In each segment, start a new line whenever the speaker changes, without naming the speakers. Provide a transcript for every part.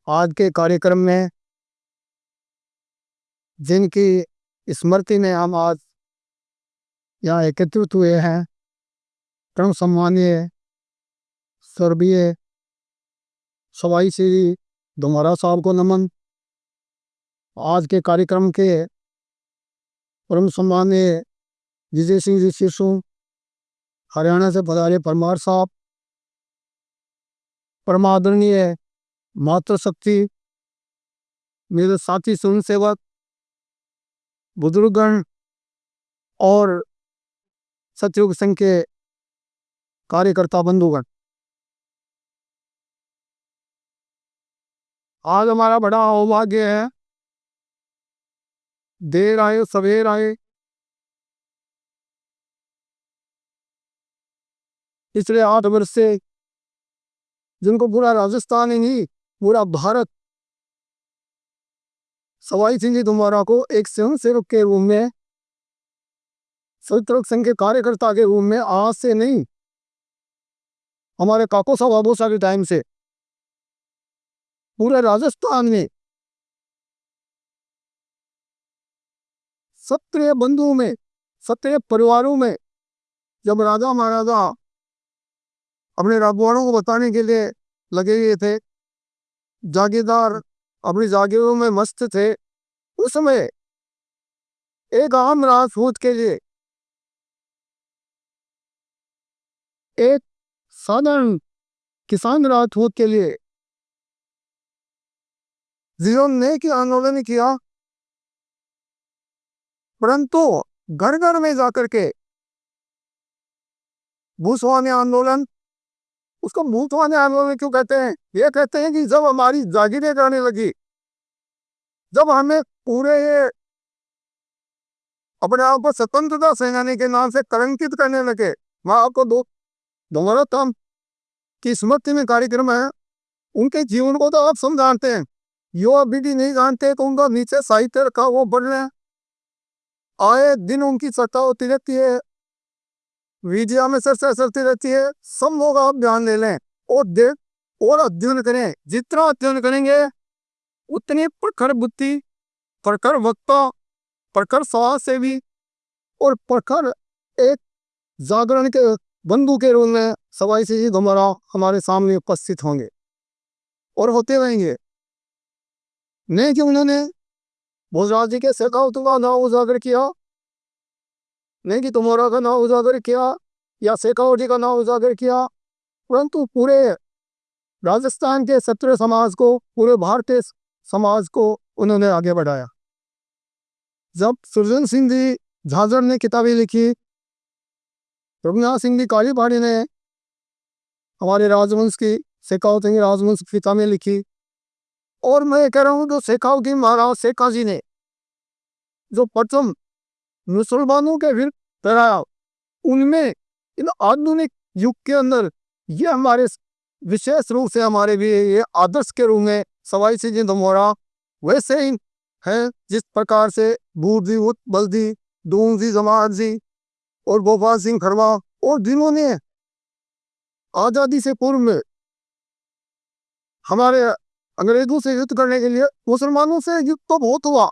आज के कार्यक्रम में जिनकी स्मृति में हम आज यहाँ एकत्रित हुए हैं, परम सम्मानीय स्वर्गीय सवाई श्री धुमारा साहब को नमन। आज के कार्यक्रम के परम सम्मानीय विजय सिंह जी सिसु, हरियाणा से पधारे परमार साहब, परमादरणीय मातृशक्ति, मेरे साथी स्वयं सेवक, बुजुर्गगण और सतयुग संघ के कार्यकर्ता बंधुगण, आज हमारा बड़ा सौभाग्य है, देर आए सवेर आए, पिछले 8 वर्ष से जिनको पूरा राजस्थान ही नहीं पूरा भारत सवाई सिंह जी धुमारा को एक स्वयं सेवक के रूप में, सतयुग संघ के कार्यकर्ता के रूप में आज से नहीं, हमारे काको साहब आबोसा के टाइम से पूरे राजस्थान में क्षत्रिय बंधुओं में, क्षत्रिय परिवारों में जब राजा महाराजा अपने राजवाड़ों को बताने के लिए लगे हुए थे, जागीरदार अपनी जागीरों में मस्त थे, उस समय एक आम राजपूत के लिए, एक साधारण किसान राजपूत के लिए जिन्होंने की आंदोलन किया, परंतु घर घर में जाकर के भूस्वामी आंदोलन, उसको भूस्वामी आंदोलन क्यों कहते हैं? ये कहते हैं कि जब हमारी जागीरें जाने लगी, जब हमें पूरे अपने आप को स्वतंत्रता सेनानी के नाम से कलंकित करने लगे। मैं आपको धुमारा साहब की स्मृति में कार्यक्रम है, उनके जीवन को तो आप सब जानते हैं, युवा पीढ़ी नहीं जानते तो उनका नीचे साहित्य का वो बढ़ रहे हैं, आए दिन उनकी चर्चा होती रहती है, मीडिया में चर्चा चलती रहती है। सब लोग आप ध्यान ले लें और देख और अध्ययन करें, जितना अध्ययन करेंगे उतनी प्रखर बुद्धि, प्रखर वक्ता, प्रखर समाज सेवी और प्रखर एक जागरण के बंधु के रूप में सवाई सिंह जी धुमारा हमारे सामने उपस्थित होंगे और होते रहेंगे। नहीं कि उन्होंने भोजराज जी के शेखावत का नाम उजागर किया, नहीं कि धुमारा का नाम उजागर किया या शेखावत जी का नाम उजागर किया, परंतु पूरे राजस्थान के क्षत्रिय समाज को, पूरे भारतीय समाज को उन्होंने आगे बढ़ाया। जब सुरजन सिंह जी झाझर ने किताबें लिखी, रघुनाथ सिंह जी कालीबाड़ी ने हमारे राजवंश की शेखावत सिंह राजवंश किताबें लिखी, और मैं कह रहा हूँ जो शेखावत जी महाराज शेखा जी ने जो प्रथम मुसलमानों के विरुद्ध लड़ाया, उनमें इन आधुनिक युग के अंदर ये हमारे विशेष रूप से हमारे भी ये आदर्श के रूप में सवाई सिंह जी धुमारा वैसे ही हैं जिस प्रकार से बूढ़ी बल्दी दूंग जी जमात जी और गोपाल सिंह खरवा और जिन्होंने आज़ादी से पूर्व में हमारे अंग्रेजों से युद्ध करने के लिए, मुसलमानों से युद्ध तो बहुत हुआ,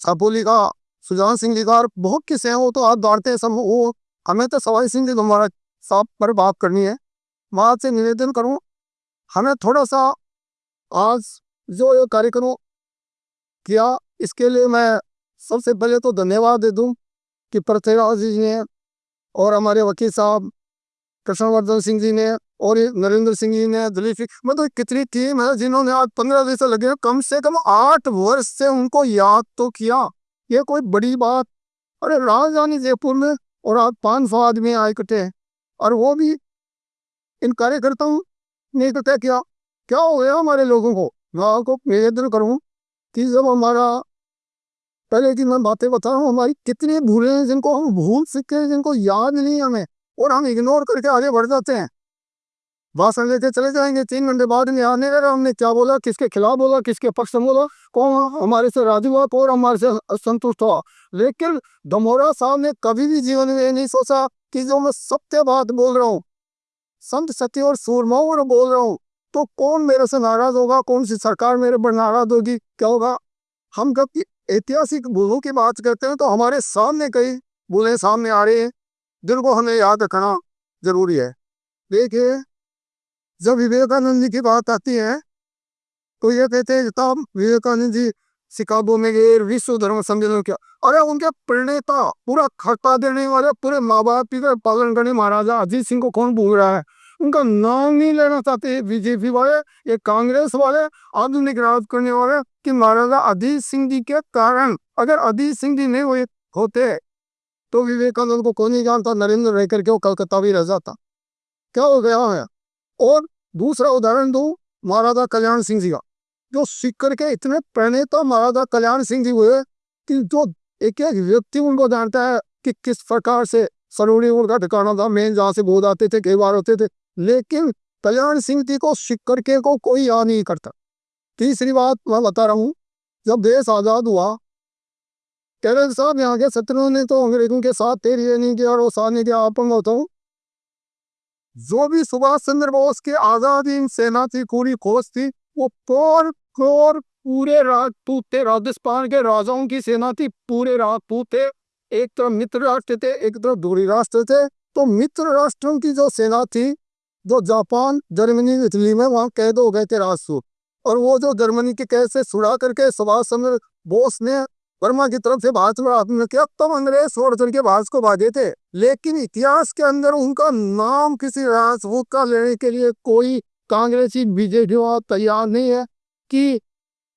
सापोली का, सुजान सिंह जी का, बहुत किस्से हैं, वो तो आप दौड़ते हैं सब, वो हमें तो सवाई सिंह जी धुमारा साहब पर बात करनी है। मैं आपसे निवेदन करूं, हमें थोड़ा सा आज जो ये कार्यक्रम किया, इसके लिए मैं सबसे पहले तो धन्यवाद दे दूं कि पृथ्वीराज जी ने और हमारे वकील साहब कृष्णवर्धन सिंह जी ने और नरेंद्र सिंह जी ने, दिलीप, मतलब कितनी टीम है जिन्होंने आज 15 दिन से लगे, कम से कम 8 वर्ष से उनको याद तो किया। ये कोई बड़ी बात, अरे राजधानी जयपुर में और आज 500 आदमी आए इकट्ठे, और वो भी इन कार्यकर्ताओं ने इकट्ठा किया। क्या हो गया हमारे लोगों को? मैं आपको निवेदन करूं कि जब हमारा पहले की मैं बातें बता रहा हूँ, हमारी कितनी भूलें हैं जिनको हम भूल सकते हैं, जिनको याद नहीं हमें, और हम इग्नोर करके आगे बढ़ जाते हैं, भाषण लेके चले जाएंगे, 3 घंटे बाद में आने लगा हमने क्या बोला, किसके खिलाफ बोला, किसके पक्ष में बोला, कौन हमारे से राजी हुआ, कौन हमारे से असंतुष्ट हुआ। लेकिन धुमारा साहब ने कभी भी जीवन में ये नहीं सोचा कि जो मैं सत्य बात बोल रहा हूँ, संत सत्य और सूरमाओं बोल रहा हूँ, तो कौन मेरे से नाराज होगा, कौन सी सरकार मेरे पर नाराज होगी, क्या होगा। हम जब ऐतिहासिक भूलों की बात करते हैं तो हमारे सामने कई भूलें सामने आ रही हैं जिनको हमें याद रखना जरूरी है। देखिए, जब विवेकानंद जी की बात आती है तो ये कहते हैं तब विवेकानंद जी शिकागो में गए, विश्व धर्म सम्मेलन किया। अरे उनके प्रणेता, पूरा खर्चा देने वाले, पूरे माँ बाप का पालन करने महाराजा अजीत सिंह को कौन भूल रहा है। उनका नाम नहीं लेना चाहते बीजेपी वाले, ये कांग्रेस वाले, आधुनिक राज करने वाले, कि महाराजा अजीत सिंह जी के कारण, अगर अजीत सिंह जी नहीं हुए होते तो विवेकानंद को कौन नहीं जानता, नरेंद्र रह करके वो कलकत्ता भी रह जाता। क्या हो गया है। और दूसरा उदाहरण दो महाराजा कल्याण सिंह जी का, जो सीकर के इतने प्रणेता महाराजा कल्याण सिंह जी हुए कि जो एक एक व्यक्ति उनको जानता है कि किस प्रकार से सरोरी उनका ठिकाना था, मेन जहाँ से बोध आते थे, कई बार होते थे, लेकिन कल्याण सिंह जी को सीकर के को कोई याद नहीं करता। तीसरी बात मैं बता रहा हूँ, जब देश आजाद हुआ, कह रहे साहब यहाँ के शत्रुओं ने तो अंग्रेजों के साथ तेरी ये नहीं किया और वो साथ नहीं किया। आप बताऊँ, जो भी सुभाष चंद्र बोस के आजादी सेना थी, पूरी फौज थी, वो पूरे राजपूत थे, राजस्थान के राजाओं की सेना थी, पूरे राजपूत थे। एक तरफ मित्र राष्ट्र थे, एक तरफ दूरी राष्ट्र थे। तो मित्र राष्ट्रों की जो सेना थी, जो जापान, जर्मनी, इटली में वहां कैद हो गए थे राजपूत, और वो जो जर्मनी के कैद से छुड़ा करके सुभाष चंद्र बोस ने बर्मा की तरफ से भारत में आक्रमण किया, तब अंग्रेज छोड़ करके भारत को भागे थे। लेकिन इतिहास के अंदर उनका नाम किसी राजपूत का लेने के लिए कोई कांग्रेसी बीजेपी तैयार नहीं है। कि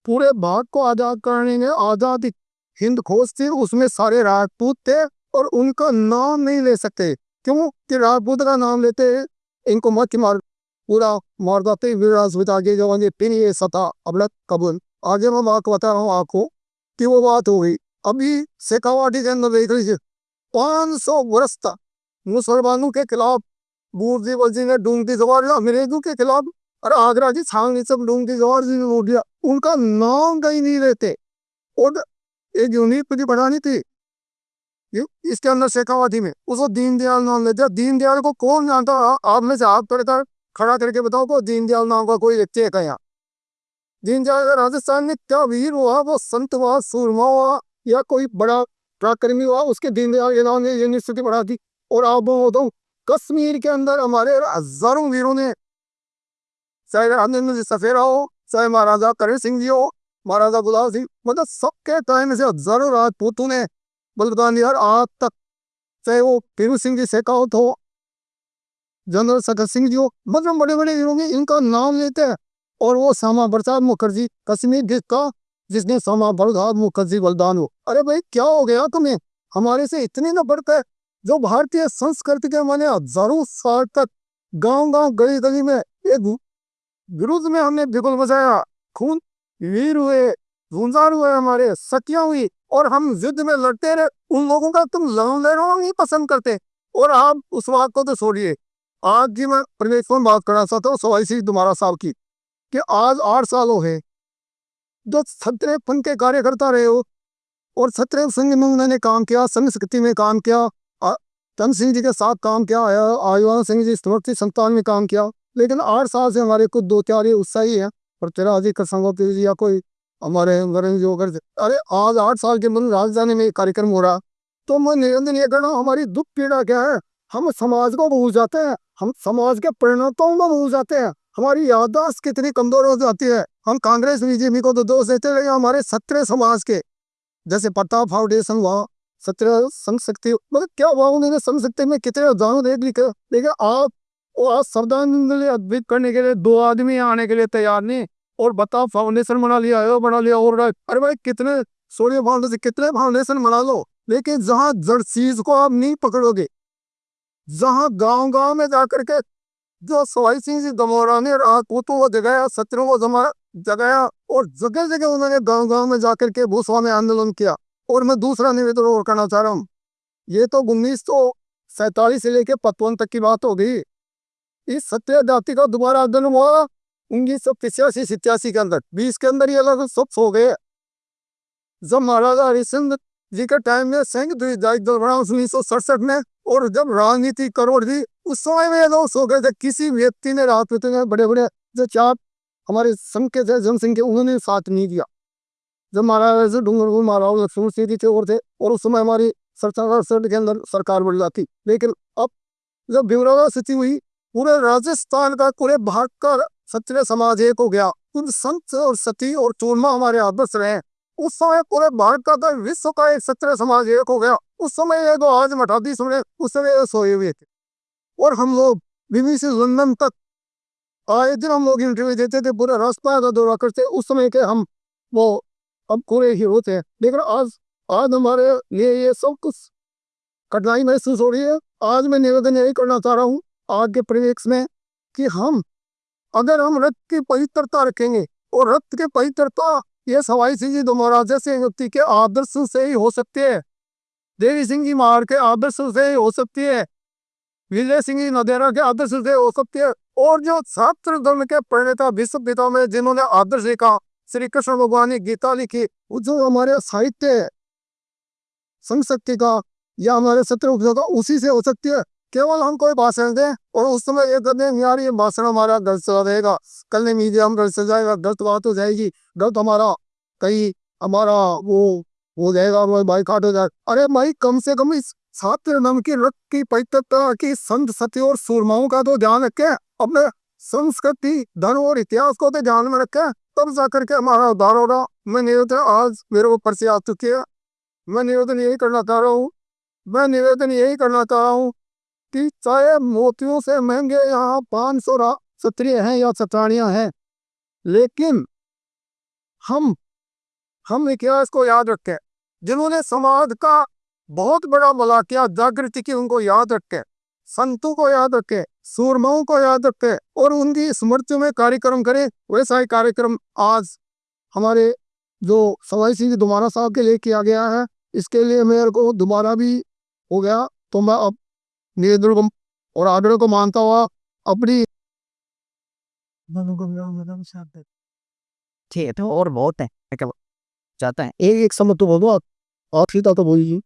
पूरे भारत को आजाद करने में आजाद हिंद फौज थी, उसमें सारे राजपूत थे, और उनका नाम नहीं ले सकते। क्यों कि राजपूत का नाम लेते इनको मत मार, पूरा मार देते। विराज आगे जाओगे फिर ये सता अब कबूल। आगे मैं बात बता रहा हूँ आपको कि वो बात हो गई। अभी शेखावाटी के अंदर देख लीजिए, 500 वर्ष तक मुसलमानों के खिलाफ बूरजी जी ने डूंगती जवार, अंग्रेजों के खिलाफ, और आगरा की छावनी सब डूंगती जवार जी ने लूट लिया, उनका नाम कहीं नहीं लेते। और एक यूनिवर्सिटी बनानी थी इसके अंदर शेखावाटी में, उसको दीनदयाल नाम लेते। दीनदयाल को कौन जानता, आप में से हाथ पड़कर खड़ा करके बताओ को दीनदयाल नाम का कोई व्यक्ति है क्या यहाँ। दीनदयाल राजस्थान में क्या वीर हुआ, वो संत हुआ, सूरमा हुआ, या कोई बड़ा पराक्रमी हुआ, उसके दीनदयाल के नाम ने यूनिवर्सिटी बढ़ा दी। और आप बताऊं, कश्मीर के अंदर हमारे हजारों वीरों ने, चाहे राजेंद्र सफेरा हो, चाहे महाराजा करण सिंह जी हो, महाराजा गुलाब सिंह, मतलब सबके टाइम से हजारों राजपूतों ने बलिदान दिया। आज तक चाहे वो पीरू सिंह जी शेखावत हो, जनरल सगत सिंह जी हो, मतलब बड़े बड़े वीरों में इनका नाम लेते हैं। और वो श्यामा प्रसाद मुखर्जी, कश्मीर का जिसने श्यामा प्रसाद मुखर्जी बलिदान हो। अरे भाई क्या हो गया तुम्हें, हमारे से इतनी नफरत है। जो भारतीय संस्कृति के माने हजारों साल तक गांव गांव गली गली में एक विरुद्ध में हमने बिगुल बजाया, खून वीर हुए, गुंजार हुए, हमारे सतियां हुई, और हम युद्ध में लड़ते रहे। उन लोगों का तुम लड़ना नहीं पसंद करते। और आप उस बात को तो छोड़िए, आज की मैं प्रवेश में बात करना चाहता हूँ सवाई तुम्हारा साहब की, कि आज 8 साल हो गए जो छत्रे पंथ के कार्यकर्ता रहे हो, और छत्रे संघ में उन्होंने काम किया, संस्कृति में काम किया, तन सिंह जी के साथ काम किया, आयुवान सिंह जी स्मृति संस्थान में काम किया। लेकिन 8 साल से हमारे कुछ 2-4 ये उत्साही है, और तेरा अजी का संगोपति जी या कोई हमारे जो कर, अरे आज 8 साल के मन राजधानी में कार्यक्रम हो रहा, तो मैं निरंजन ये कहना, हमारी दुख पीड़ा क्या है। हम समाज को भूल जाते हैं, हम समाज के परिणतों को भूल जाते हैं, हमारी याददाश्त कितनी कमजोर हो जाती है। हम कांग्रेस बीजेपी को तो दोष देते रहे, हमारे क्षत्रिय समाज के, जैसे प्रताप फाउंडेशन हुआ, क्षत्रिय संशक्ति, मतलब क्या हुआ, उन्होंने संशक्ति में कितने हजारों देख लिखे। लेकिन आप वो आज श्रद्धांजलि अर्पित करने के लिए 2 आदमी आने के लिए तैयार नहीं, और बताओ फाउंडेशन बना लिया है, बना लिया, और अरे भाई कितने सोनिया फाउंडेशन, कितने फाउंडेशन बना लो, लेकिन जहां जड़ चीज को आप नहीं पकड़ोगे, जहां गांव गांव में जाकर के जो सवाई सिंह जी दमोरा ने राजपूतों को जगाया, शत्रुओं को जगाया, और जगह जगह उन्होंने गांव गांव में जाकर के भूसवा में आंदोलन किया। और मैं दूसरा निवेदन और करना चाह रहा हूँ, ये तो 1947 से लेकर 55 तक की बात हो गई। इस सत्य जाति का दोबारा आंदोलन हुआ 1985-87 के अंदर, 20 के अंदर ये अलग सब हो गए। जब महाराजा हरिश्चंद्र जी के टाइम में संघ दल बना 1967 में, और जब राजनीति करोड़ दी उस समय में लोग सो गए थे। किसी व्यक्ति ने राजपूत ने बड़े बड़े जो चार हमारे संघ के थे, जनसंघ के, उन्होंने साथ नहीं दिया। जब महाराज डूंगरपुर महाराज लक्ष्मण सिंह जी थे और उस समय हमारी सरकार के अंदर सरकार बढ़ जाती। लेकिन अब जब भीमराव स्थिति हुई, पूरे राजस्थान का, पूरे भारत का क्षत्रिय समाज एक हो गया। उन संत और सती और चूरमा हमारे आदर्श रहे। उस समय पूरे भारत का, विश्व का एक क्षत्रिय समाज एक हो गया। उस समय ये जो आज मठाधीश हुए, उस समय ये सोए हुए थे। और हम लोग बीबीसी लंदन तक आए दिन हम लोग इंटरव्यू देते थे, पूरे रास्ता का दौरा करते। उस समय के हम वो अब पूरे हीरो थे। लेकिन आज आज हमारे लिए ये सब कुछ कठिनाई महसूस हो रही है। आज मैं निवेदन यही करना चाह रहा हूँ आज के परिवेश में कि हम, अगर हम रक्त की पवित्रता रखेंगे, और रक्त की पवित्रता ये सवाई सिंह जी महाराज जैसे व्यक्ति के आदर्श से ही हो सकती है, देवी सिंह जी महाराज के आदर्श से ही हो सकती है, विजय सिंह जी नदेरा के आदर्श से हो सकती है। और जो छात्र धर्म के प्रणेता विश्व पिता में जिन्होंने आदर्श लिखा, श्री कृष्ण भगवान ने गीता लिखी, जो हमारे साहित्य संशक्ति का या हमारे सत्र उपयोग का, उसी से हो सकती है। केवल हम कोई भाषण दें और उस समय ये कर दें यार ये भाषण हमारा गलत चला रहेगा, कल नहीं मीडिया हम गलत से जाएगा, गलत बात हो जाएगी, गलत हमारा कहीं हमारा वो हो जाएगा, बाइकाट हो जाएगा। अरे भाई, कम से कम इस छात्र धर्म की रक्त की पवित्रता की संत सती और सूरमाओं का तो ध्यान रखें। अपने संस्कृति, धर्म और इतिहास को तो ध्यान में रखें, तब जाकर के हमारा उद्धार होगा। मैं निवेदन, आज मेरे ऊपर से आ चुकी है, मैं निवेदन यही करना चाह रहा हूँ, मैं निवेदन यही करना चाह रहा हूँ कि चाहे मोतियों से महंगे यहाँ 500 क्षत्रिय हैं या क्षत्राणियां हैं, लेकिन हम इतिहास को याद रखें। जिन्होंने समाज का बहुत बड़ा भला किया, जागृति की, उनको याद रखें, संतों को याद रखें, सूरमाओं को याद रखें और उनकी स्मृति में कार्यक्रम करें। वैसा ही कार्यक्रम आज हमारे जो सवाई सिंह दोबारा साहब के लिए किया गया है, इसके लिए मेरे को दोबारा भी हो गया। तो मैं अब निवेदन को और आदर को मानता हुआ अपनी
ठीक है, तो और बहुत है क्या चाहता है एक समय तो बोलो आप सीधा तो बोलिए।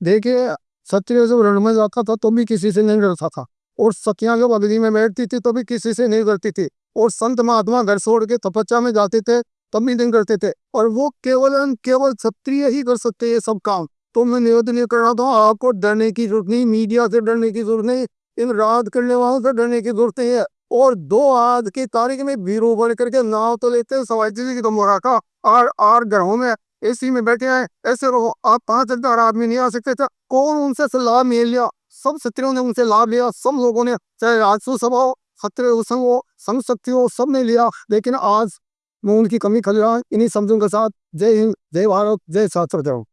देखिए, क्षत्रिय जब रण में जाता था तो भी किसी से नहीं डरता था, और सतियां जब अग्नि में बैठती थी तो भी किसी से नहीं डरती थी, और संत महात्मा घर छोड़ के तपस्या में जाते थे तब भी नहीं करते थे, और वो केवल क्षत्रिय ही कर सकते हैं ये सब काम। तो मैं निवेदन ये कर रहा था, आपको डरने की जरूरत नहीं, मीडिया से डरने की जरूरत नहीं, इन राज करने वालों से डरने की जरूरत नहीं है। और 2 आज की तारीख में बीरो भर करके नाव तो लेते हैं सवाई जी तो मोरा का, आर घरों में एसी में बैठे हैं, ऐसे रहो। आप 5,000 आदमी नहीं आ सकते थे, कौन उनसे लाभ मिल लिया? सब क्षत्रियों ने उनसे लाभ लिया, सब लोगों ने, चाहे राजसू सभा हो, क्षत्रिय संघ हो, संघ शक्ति हो, सब ने लिया। लेकिन आज मैं उनकी कमी खल रहा इन्हीं शब्दों के साथ। जय हिंद, जय भारत, जय छात्र।